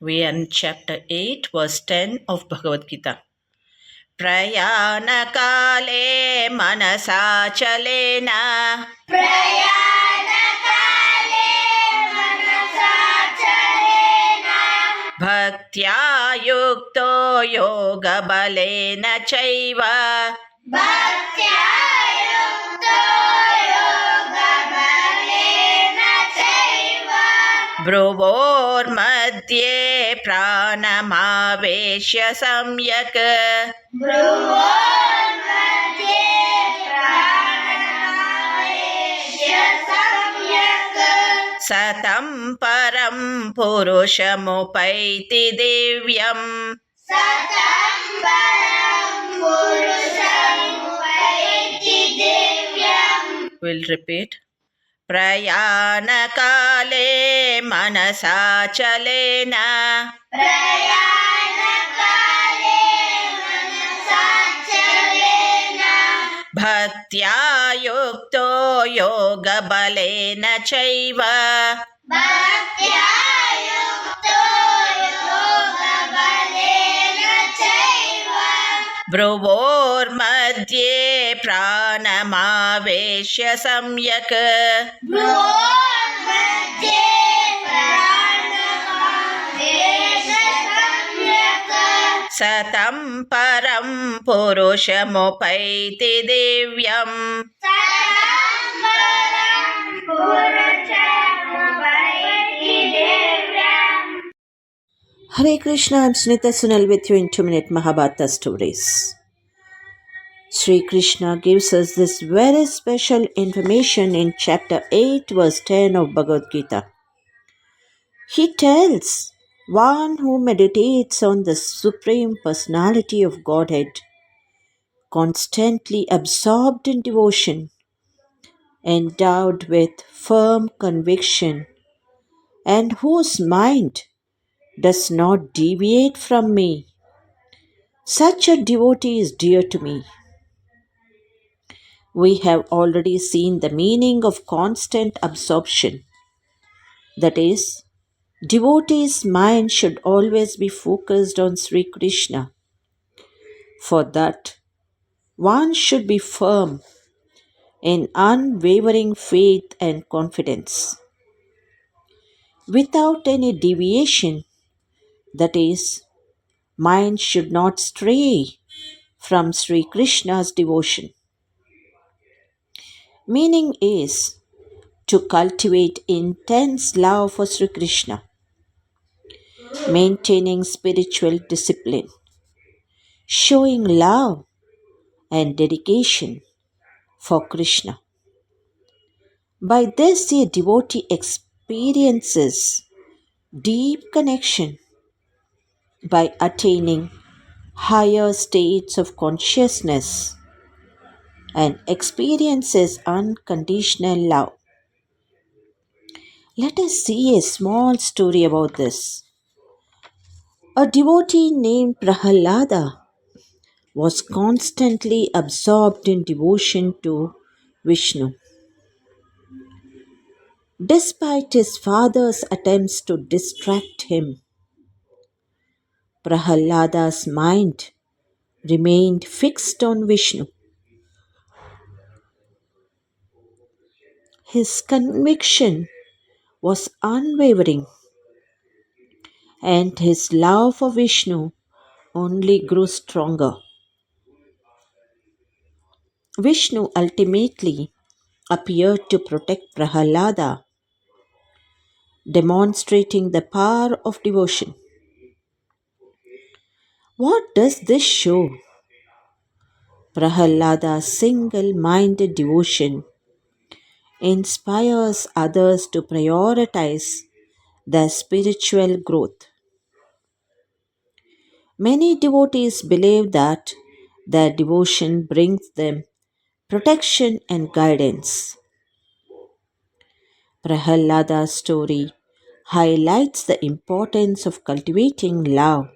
We are in chapter 8, verse 10 of Bhagavad Gita. प्रयाणकाले मनसा चलेन भक्त्या युक्तो योगबलेन चैव भ्रुवोर्मध्ये प्राणमावेश्य सम्यक् सतं परं पुरुषमुपैति दिव्यम् We'll repeat. प्रयाणकाले मनसा चलेन भक्त्या युक्तो योगबलेन चैव भ्रुवोर्मध्ये प्राणमावेश्य सम्यक् सतं परं पुरुषमुपैति दिव्यम् Hare Krishna, I'm Sunita Sunal with you in 2-minute Mahabharata stories. Sri Krishna gives us this very special information in chapter 8, verse 10 of Bhagavad Gita. He tells one who meditates on the Supreme Personality of Godhead, constantly absorbed in devotion, endowed with firm conviction, and whose mind does not deviate from me. Such a devotee is dear to me. We have already seen the meaning of constant absorption. That is, devotee's mind should always be focused on Sri Krishna. For that, one should be firm in unwavering faith and confidence. Without any deviation, that is, mind should not stray from Sri Krishna's devotion. Meaning is to cultivate intense love for Sri Krishna, maintaining spiritual discipline, showing love and dedication for Krishna. By this, a devotee experiences deep connection by attaining higher states of consciousness and experiences unconditional love. Let us see a small story about this. A devotee named Prahalada was constantly absorbed in devotion to Vishnu. Despite his father's attempts to distract him, Prahalada's mind remained fixed on Vishnu. His conviction was unwavering, and his love for Vishnu only grew stronger. Vishnu ultimately appeared to protect Prahalada, demonstrating the power of devotion. What does this show? Prahalada's single-minded devotion inspires others to prioritize their spiritual growth. Many devotees believe that their devotion brings them protection and guidance. Prahalada's story highlights the importance of cultivating love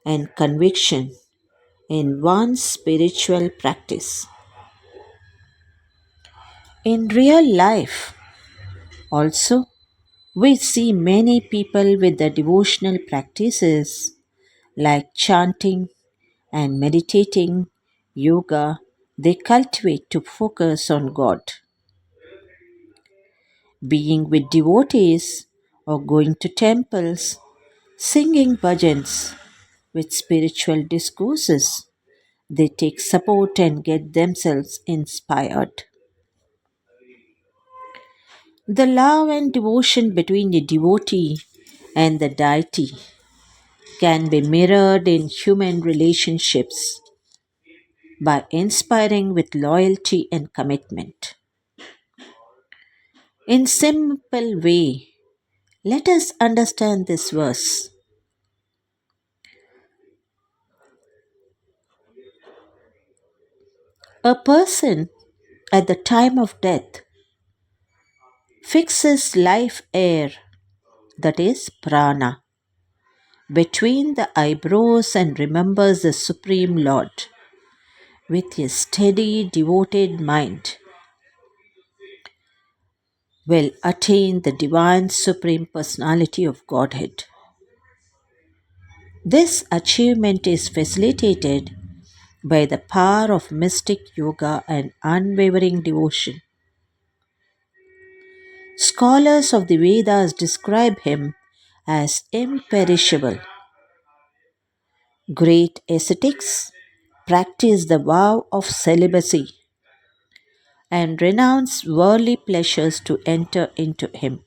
and conviction in one's spiritual practice. In real life, also, We see many people with the devotional practices like chanting and meditating, yoga, they cultivate to focus on God. Being with devotees or going to temples, singing bhajans with spiritual discourses, they take support and get themselves inspired. The love and devotion between the devotee and the deity can be mirrored in human relationships by inspiring with loyalty and commitment. In simple way, let us understand this verse. A person at the time of death fixes life air, that is prana, between the eyebrows and remembers the Supreme Lord with a steady, devoted mind will attain the divine Supreme Personality of Godhead. This achievement is facilitated by the power of mystic yoga and unwavering devotion. Scholars of the Vedas describe him as imperishable. Great ascetics practice the vow of celibacy and renounce worldly pleasures to enter into him.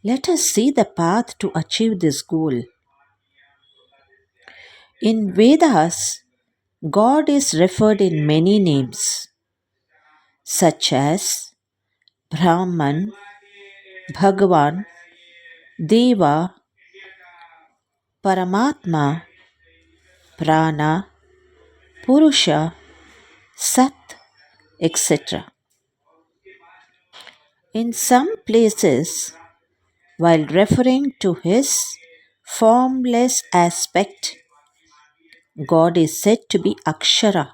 Let us see the path to achieve this goal. In Vedas, God is referred in many names, such as Brahman, Bhagavan, Deva, Paramatma, Prana, Purusha, Sat, etc. In some places, while referring to his formless aspect, God is said to be Akshara,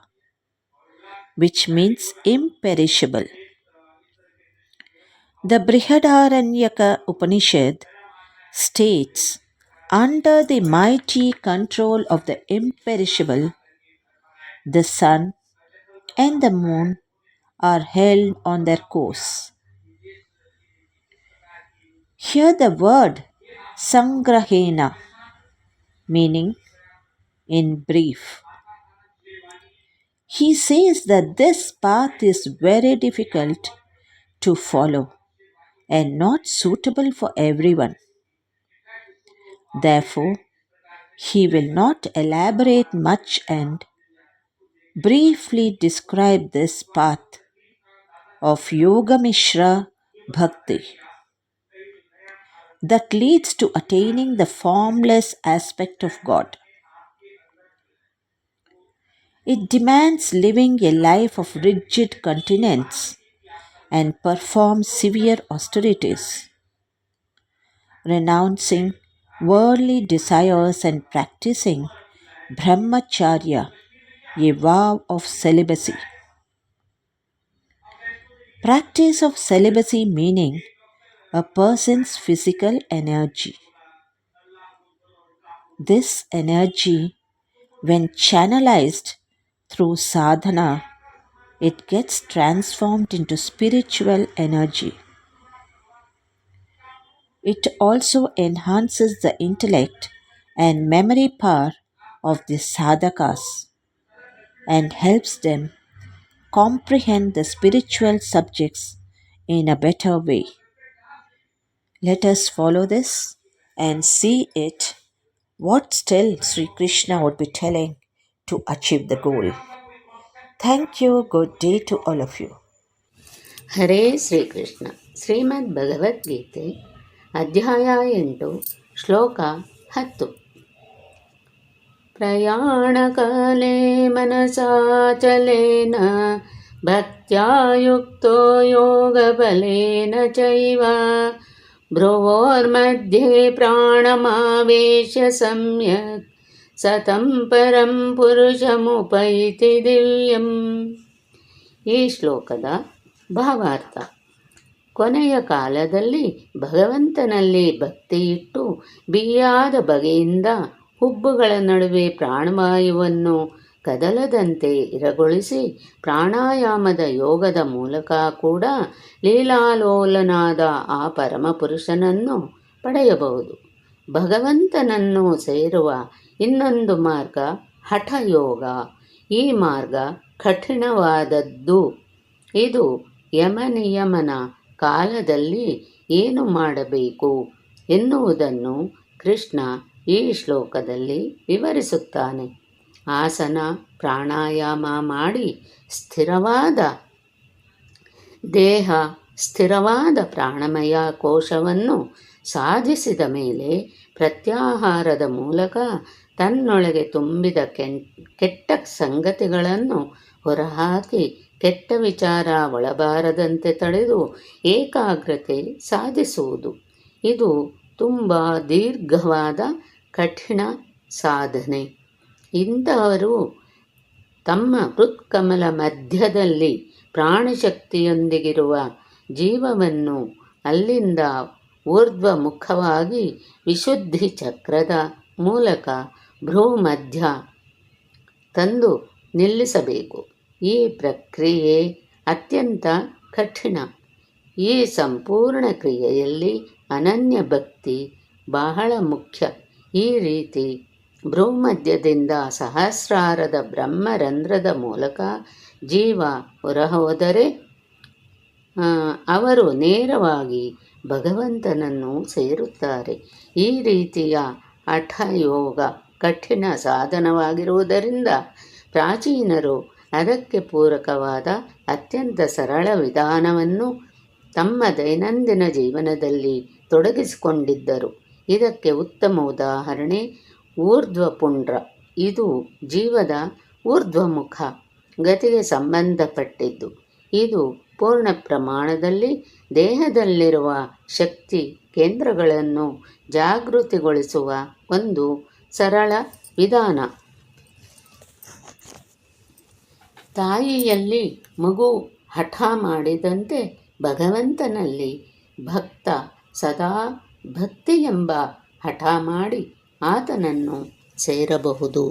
which means imperishable. The Brihadaranyaka Upanishad states, under the mighty control of the imperishable, the sun and the moon are held on their course. Here the word Sangrahena, meaning in brief. He says that this path is very difficult to follow and not suitable for everyone. Therefore, he will not elaborate much and briefly describe this path of Yoga Mishra Bhakti that leads to attaining the formless aspect of God. It demands living a life of rigid continence and perform severe austerities, renouncing worldly desires and practicing brahmacharya, a vow of celibacy. Practice of celibacy meaning a person's physical energy. This energy, when channelized through sadhana, it gets transformed into spiritual energy. It also enhances the intellect and memory power of the sadhakas and helps them comprehend the spiritual subjects in a better way. Let us follow this and see it what still Sri Krishna would be telling to achieve the goal. Thank you. Good day to all of you. ಹರೇ ಶ್ರೀಕೃಷ್ಣ ಶ್ರೀಮದ್ ಭಗವದ್ಗೀತೆ ಅಧ್ಯಾಯ 8 ಶ್ಲೋಕ 10 ಪ್ರಯಾಣಕಾಲೇ ಮನಸಾಚಲೇನ ಭಕ್ತ್ಯಾ ಯುಕ್ತೋ ಯೋಗಬಲೇನ ಚೈವ ಭ್ರುವೋರ್ಮಧ್ಯೆ ಪ್ರಾಣಮಾವೇಶ್ಯ ಸಮ್ಯಕ್ ಸತಂ ಪರಂ ಪುರುಷಮುಪೈತಿ ದಿವ್ಯಂ. ಈ ಶ್ಲೋಕದ ಭಾವಾರ್ಥ: ಕೊನೆಯ ಕಾಲದಲ್ಲಿ ಭಗವಂತನಲ್ಲಿ ಭಕ್ತಿಯಿಟ್ಟು ಬಿಗಿಯಾದ ಬಗೆಯಿಂದ ಹುಬ್ಬುಗಳ ನಡುವೆ ಪ್ರಾಣವಾಯುವನ್ನು ಕದಲದಂತೆ ಇರಗೊಳಿಸಿ ಪ್ರಾಣಾಯಾಮದ ಯೋಗದ ಮೂಲಕ ಕೂಡ ಲೀಲಾಲೋಲನಾದ ಆ ಪರಮಪುರುಷನನ್ನು ಪಡೆಯಬಹುದು. ಭಗವಂತನನ್ನು ಸೇರುವ ಇನ್ನೊಂದು ಮಾರ್ಗ ಹಠಯೋಗ. ಈ ಮಾರ್ಗ ಕಠಿಣವಾದದ್ದು. ಇದು ಯಮನಿಯಮನ ಕಾಲದಲ್ಲಿ ಏನು ಮಾಡಬೇಕು ಎನ್ನುವುದನ್ನು ಕೃಷ್ಣ ಈ ಶ್ಲೋಕದಲ್ಲಿ ವಿವರಿಸುತ್ತಾನೆ. ಆಸನ ಪ್ರಾಣಾಯಾಮ ಮಾಡಿ ಸ್ಥಿರವಾದ ದೇಹ, ಸ್ಥಿರವಾದ ಪ್ರಾಣಮಯ ಕೋಶವನ್ನು ಸಾಧಿಸಿದ ಮೇಲೆ ಪ್ರತ್ಯಾಹಾರದ ಮೂಲಕ ತನ್ನೊಳಗೆ ತುಂಬಿದ ಕೆಟ್ಟ ಸಂಗತಿಗಳನ್ನು ಹೊರಹಾಕಿ ಕೆಟ್ಟ ವಿಚಾರ ಒಳಬಾರದಂತೆ ತಡೆದು ಏಕಾಗ್ರತೆ ಸಾಧಿಸುವುದು. ಇದು ತುಂಬ ದೀರ್ಘವಾದ ಕಠಿಣ ಸಾಧನೆ. ಇಂಥವರು ತಮ್ಮ ಹೃತ್ಕಮಲ ಮಧ್ಯದಲ್ಲಿ ಪ್ರಾಣಶಕ್ತಿಯೊಂದಿಗಿರುವ ಜೀವವನ್ನು ಅಲ್ಲಿಂದ ಊರ್ಧ್ವಮುಖವಾಗಿ ವಿಶುದ್ಧಿ ಚಕ್ರದ ಮೂಲಕ ಭ್ರೂಮಧ್ಯ ತಂದು ನಿಲ್ಲಿಸಬೇಕು. ಈ ಪ್ರಕ್ರಿಯೆ ಅತ್ಯಂತ ಕಠಿಣ. ಈ ಸಂಪೂರ್ಣ ಕ್ರಿಯೆಯಲ್ಲಿ ಅನನ್ಯ ಭಕ್ತಿ ಬಹಳ ಮುಖ್ಯ. ಈ ರೀತಿ ಭ್ರೂಮಧ್ಯದಿಂದ ಸಹಸ್ರಾರದ ಬ್ರಹ್ಮರಂಧ್ರದ ಮೂಲಕ ಜೀವ ಹೊರಹೋದರೆ ಅವರು ನೇರವಾಗಿ ಭಗವಂತನನ್ನು ಸೇರುತ್ತಾರೆ. ಈ ರೀತಿಯ ಹಠಯೋಗ ಕಠಿಣ ಸಾಧನವಾಗಿರುವುದರಿಂದ ಪ್ರಾಚೀನರು ಅದಕ್ಕೆ ಪೂರಕವಾದ ಅತ್ಯಂತ ಸರಳ ವಿಧಾನವನ್ನು ತಮ್ಮ ದೈನಂದಿನ ಜೀವನದಲ್ಲಿ ತೊಡಗಿಸಿಕೊಂಡಿದ್ದರು. ಇದಕ್ಕೆ ಉತ್ತಮ ಉದಾಹರಣೆ ಊರ್ಧ್ವಪುಂಡ್ರ. ಇದು ಜೀವದ ಊರ್ಧ್ವಮುಖ ಗತಿಗೆ ಸಂಬಂಧಪಟ್ಟಿದ್ದು. ಇದು ಪೂರ್ಣ ಪ್ರಮಾಣದಲ್ಲಿ ದೇಹದಲ್ಲಿರುವ ಶಕ್ತಿ ಕೇಂದ್ರಗಳನ್ನು ಜಾಗೃತಿಗೊಳಿಸುವ ಒಂದು ಸರಳ ವಿಧಾನ. ತಾಯಿಯಲ್ಲಿ ಮಗು ಹಠ ಮಾಡಿದಂತೆ ಭಗವಂತನಲ್ಲಿ ಭಕ್ತ ಸದಾ ಭಕ್ತಿ ಎಂಬ ಹಠ ಮಾಡಿ ಆತನನ್ನು ಸೇರಬಹುದು.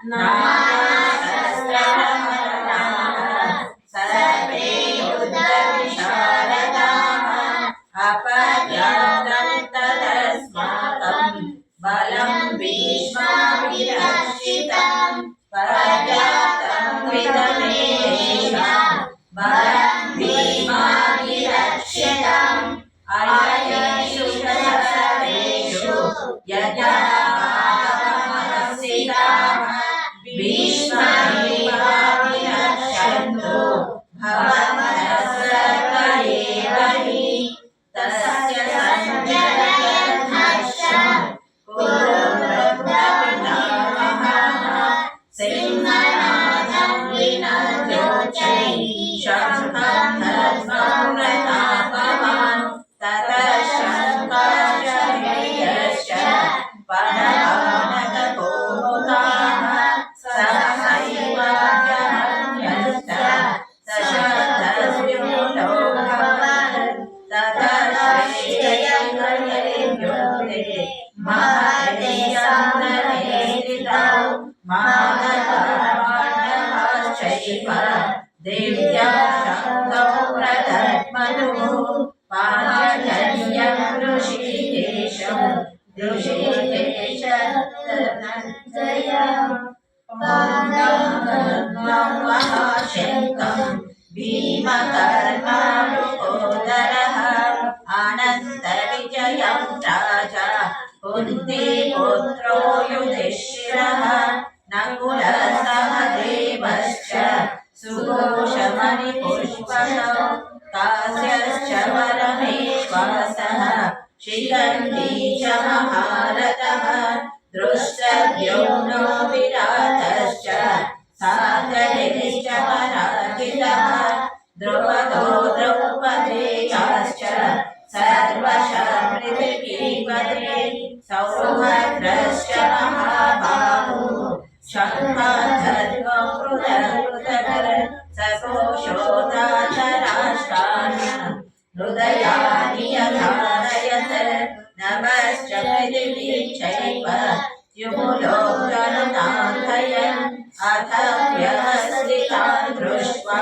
नानाशस्त्रहरणाः सर्वे युद्धविशारदाः अपर्याप्तं तदस्माकं बलं भीष्माभिरक्षितं पर्याप्तं विदमेषां बलं भीष्माभिरक्षितम् अयेषु सर्वेषु यथा भागमनसिताः भीष्मैवाभिरक्षन्तु भवन्तः सर्व एव हि तस्य सञ्जनयद्हर्षं कुरु वृद्धपितामहः सिंहनादं विनद्योच्चैः शङ्खं धर्मं प्रतापवान् ततः शङ्करश्च परमानन्दपूर्वकाः सहैवाभ्यहन्यश्च सशब्दस्योलोकवत् ततः श्रेष्ठययुते महदेशन्दने स्थितौ मानवपाण्डवाश्चैव दिव्यं शङ्खौ प्रदद्मनुः पाञ्चजन्यं ऋषिकेशं ऋषिकेशं महाशङ्खं भीमकर्मावृकोदरः अनन्तविजयं राजा कुन्तीपुत्रो युधिष्ठिरः नकुलसहदेवश्च सुघोषमणिपुष्पकौ कास्यश्च परमेश्वासः शिखण्डी च महारथः दृष्टद्युम्नो विराटश्च सात्यकिश्च पराजितः द्रुपदो द्रौपदेयाश्च सर्वशः पृथिवीपते सौभद्रश्च महाबाहुः शङ्खधर्मो पृथक् सघोषोदाचराष्ट्रान् हृदयानि यधारयत् नभश्च पृथिवी चैव युमुलोकनुनाथयन् अथ व्यवस्थितान् दृष्ट्वा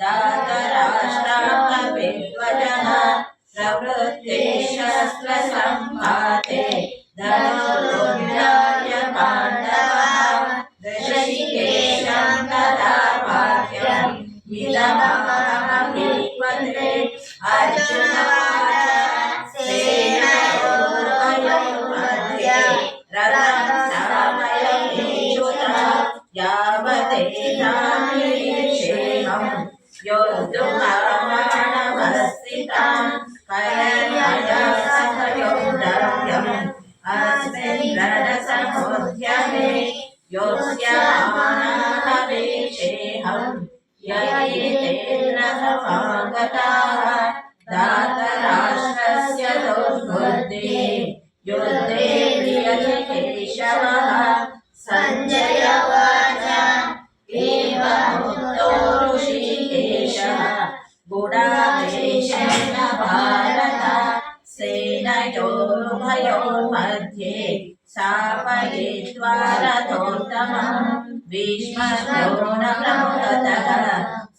धातराष्ट्राकविध्वजः प्रवृत्ते शस्त्रसम्पाते धनुर्विधाय पाण्डवः ऋषिकेशं तदा वाक्यम् इदमहमहीपते अर्जुनवाच सेनयोर्मध्ये रथं स्थापयेच्युत यावदेतानिरीक्षेऽहं योद्धुकामानवस्थितान् कयमया सह योद्धव्यम् अस्मिन् रणसमुद्यमे योत्स्यमानानवेक्षेऽहं ययेतेन समागताः धातराष्ट्रस्य दुर्बुद्धिः युद्धे प्रियकेशवः सञ्जय उवाच एवमुक्तो ऋषिकेशः गुडाकेशेन भारत सेनयोरुभयोर्मध्ये स्थापयित्वा रथोत्तमम् भीष्मद्रोणप्रमुखतः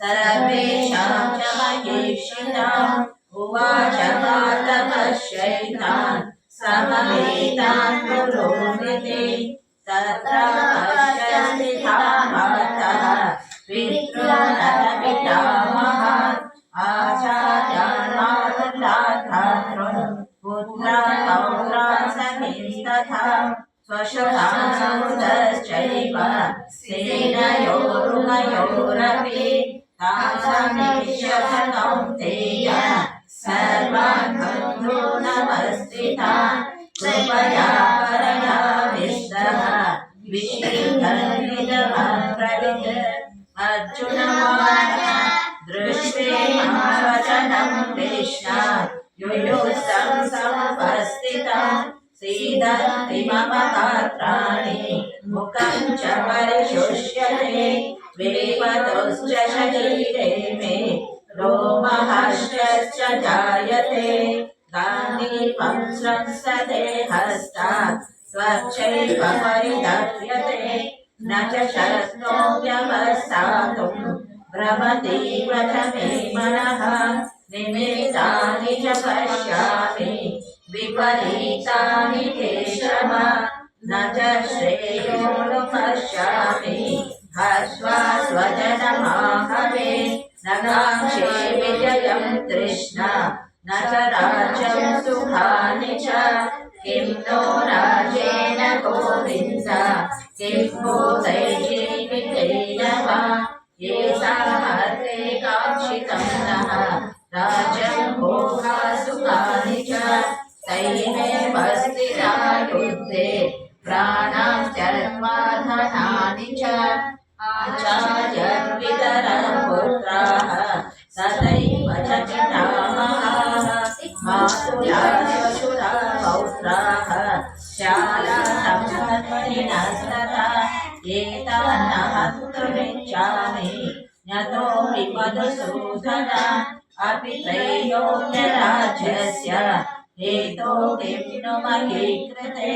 सर्वेषां च महेक्षिताम् उवाच मातपश्यैतान् समवेतान् पुरोमिति तत्र पश्यन्ति मातः पितॄनरपितामहान् आचार्यान् मातुलाधातॄन् पुत्रान् पौत्रान् सखींस्तथा स्वशुरान् समुदश्चैव सेनयोरुभयोरपि तान् समीक्ष्य कौन्तेय सर्वान् बन्धून् नमस्कृतान् कृपया परयाविष्टः विषीदन्निदमब्रवीत् अर्जुनवाच दृष्ट्वेमावचनं कृष्ण युयुत्सं समुपस्थितं सीदन्ति मम गात्राणि मुखं च परिशुष्यते वेपतुश्च शरीरे मे रोमहर्षश्च जायते गाण्डीवं स्रंसते हस्तात् स्वच्छैव परिदह्यते न च शक्नो व्यवस्थातुं भ्रमतीव च मे मनः निमित्तानि च पश्यामि विपरीतानि केशव न च श्रेयोनुपश्यामि हस्वा स्वजनमाहवे न काङ्क्षे विजयं कृष्ण न च राज्यं सुखानि च किं नो राजेन गोविन्द किं भूतैर्जीवितेन वा येषामर्थे काङ्क्षितं नः राज्यं भोगा सुखानि च तैमेव स्थिता युद्धे प्राणां त्यक्त्वा धनानि च आचार्यपितरः पुत्राः तथैव च पितामहाः मातुला श्वशुरा पौत्राः शालासम्पन्निनस्तथा एतान् हन्तुमिच्छामि यतोऽपि मधुसूदन अपि त्रैलोक्यराज्यस्य हेतो किं नु मयि कृते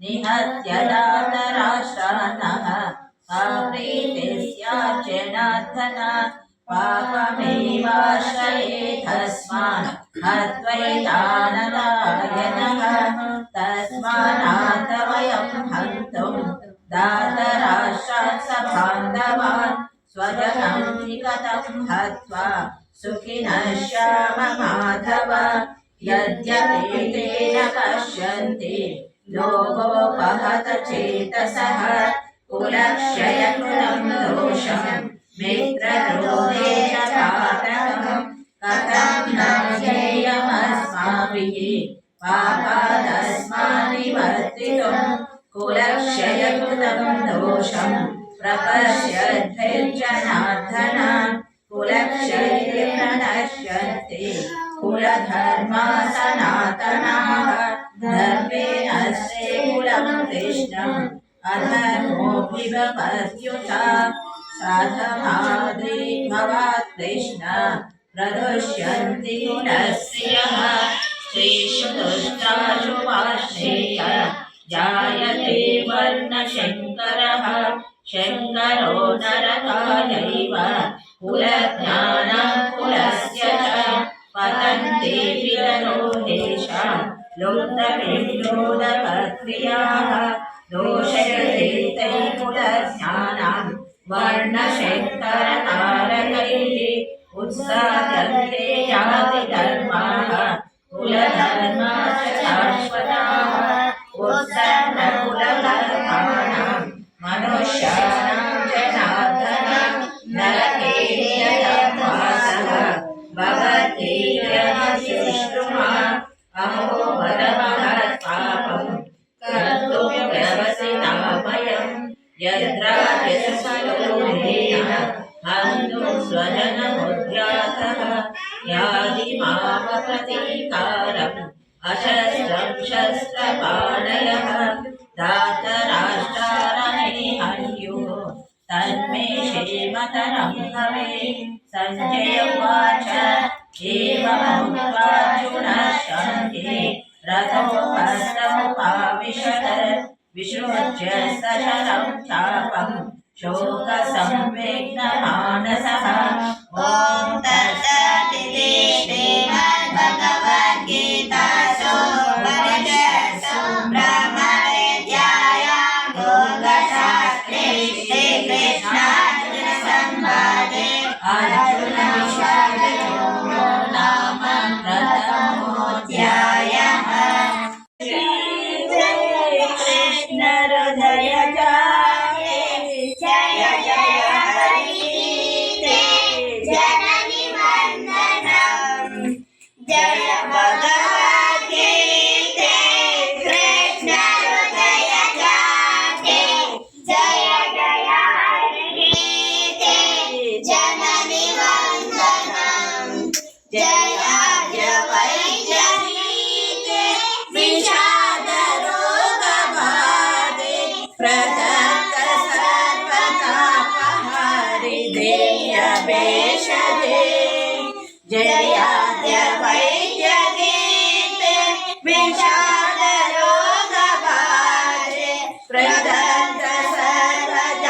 निहत्य दातराष्ट्रान्नः प्रीतिस्यार्जनार्दन पापमेवाश्रयेधस्मान् हत्वैतानदायनः तस्मान्नाथवयं हन्तुं दातराष्ट्रान् सबान्धवान् स्वजनं निकटं हत्वा सुखिनः श्याम माधव यद्यपि ते न पश्यन्ति लोभोपहत चेतसः कुलक्षयकृतं दोषं मित्रद्रोहे च पातकं कथं न ज्ञेयमस्माभिः पापादस्मान् निवर्तितुं कुलक्षयकृतं दोषं प्रपश्यद्भिर्जनार्दन कुलक्षये प्रणश्यन्ति कुलधर्मा सनातनाः धर्मे नश्ये कुलं कृष्णम् अधर्मोऽभिवपत्युता साधमाद्रि भवात् कृष्ण प्रदुष्यन्ति कुलस्त्रियः स्त्रीषु दुष्टाशु वार्ष्णेय जायते वर्णशङ्करः शङ्करो नरकायैव कुलज्ञानं कुलस्य च पतन्ति विदरोहेषां लुप्तपिण्डोदकक्रियाः दोषयते तै कुलज्ञानं वर्णशङ्करतारकैः उत्साद्यन्ते याति धर्माः कुलधर्मा च शाश्वताः उत्सन्नकुलधर्माणां मनुष्याणां जनार्दन नरके नियतवासः भवतीर्यमशुश्रुमा अहो बलमहत्पापं कर्तुं व्यवसिता वयं यद्राजसुलोभेन हन्तुं स्वजनमुद्यातः यादिमामप्रतीकारम् अशस्त्रं शस्त्रपाणयः धातराष्ट्रारणे हन्युः तन्मे क्षेमतरं भवेत् सञ्जय उवाच एवमुक्त्वार्जुनः शङ्खे रथोपस्थमुपाविशत् विसृज्य सशरं चापं शोकसंविघ्नमानसः ॐ तत्सदिति श्रीमद्भगवद्गीतासु उपनिषत्सु ब्रह्मविद्यायां योगशास्त्रे श्रीकृष्णार्जुनसंवादे अर्जुनविषादयोगो नाम प्रथमोऽध्यायः। कृष्ण हृदय जागे जय जय हरिते जननि वन्दनम् जय भगवद्गीते कृष्ण हृदय जागे जय जय हरिते जननि वन्दनम् जयाद्य वैजनीते विषादरोगबाधे प्रदत्त सर्वतापहारिधेयभेषजे जयाद्य वैजनीते विषादरोगबाधे प्रदत्त सर्वतापहारिधेयभेषजे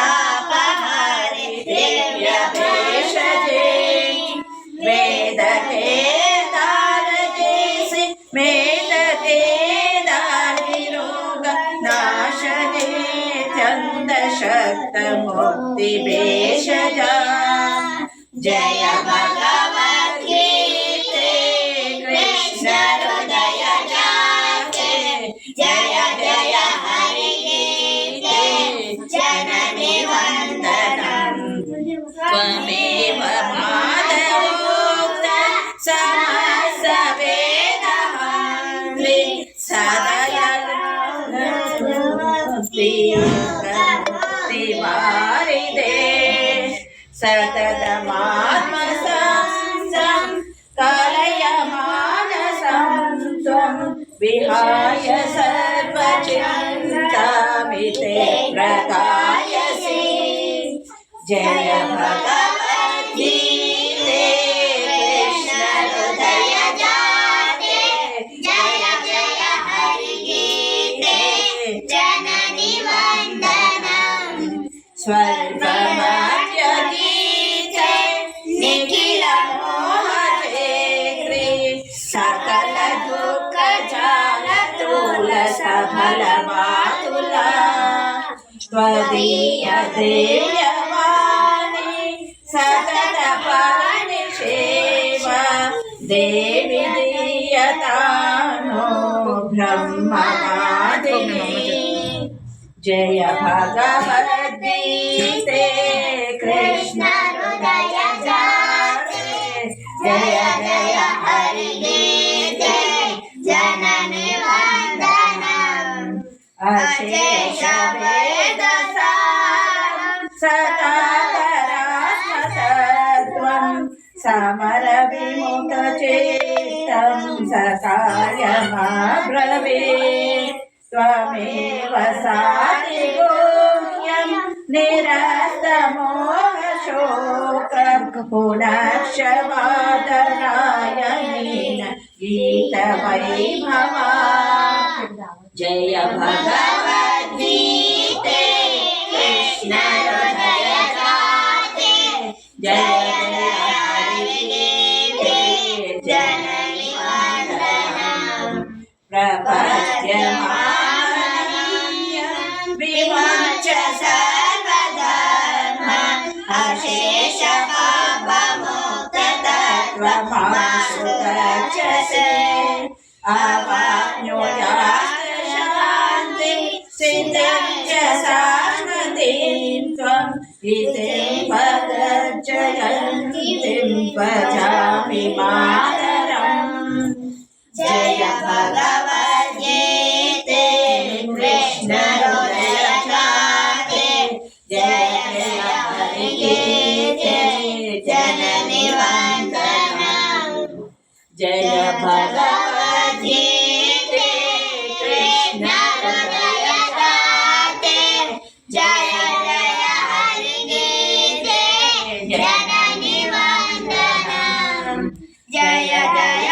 मुक्ति भेषज जय भगवद्गीते कृष्ण हृदय जाते जय जय हरि गीते जननी वन्दनं त्वमेव माधवोक्त समस्त वेदहन्त्रि सदय मुक्तिवारिदे सततमात्मसंस्थं कलय मानसं त्वं विहाय सर्वचिन्तामिते प्रकाशसि जय भगवद्गीते कृष्ण हृदय जाते जय जय हरि गीते जननी वन्दनं स्वर्गमध्यगीते निखिल मोहचेत्री सकल दुःख जालतूल सफल मातुला त्वदीय देव्यवाणी सतत परिसेवा देवी दीयतानो ब्रह्मवादिनी जय भगवद्गीते कृष्ण हृदय जाते जय जय हरि गीते जननी वन्दनं अशेष वेदसारं सदातरात्मतत्त्वं समरविमुखचेतं सकार्यमब्रवीत् त्वमेव साधिगुह्यं निरस्तमोहशोकं पुनक्षवादरायणेन गीतवैभवा जय भगवद्गीते कृष्ण हृदय जाते जय जय हरि गीते जननी वन्दनं प्रपद्यमानं विमोच सर्वधर्म अशेष पापमुक्ततत्त्वमाशु गच्छसे अवाप्नुयात् शान्तिं सिद्धिं च शाश्वतीं त्वम् इतिं पदजयन्तीं भजामि मातरम् जय भगवद्गीते कृष्ण हृदय जाते जय जय हरि गीते जननी वन्दनं जय भगवद्गीते कृष्ण हृदय जाते जय जय हरि गीते जननी वन्दनं जय जय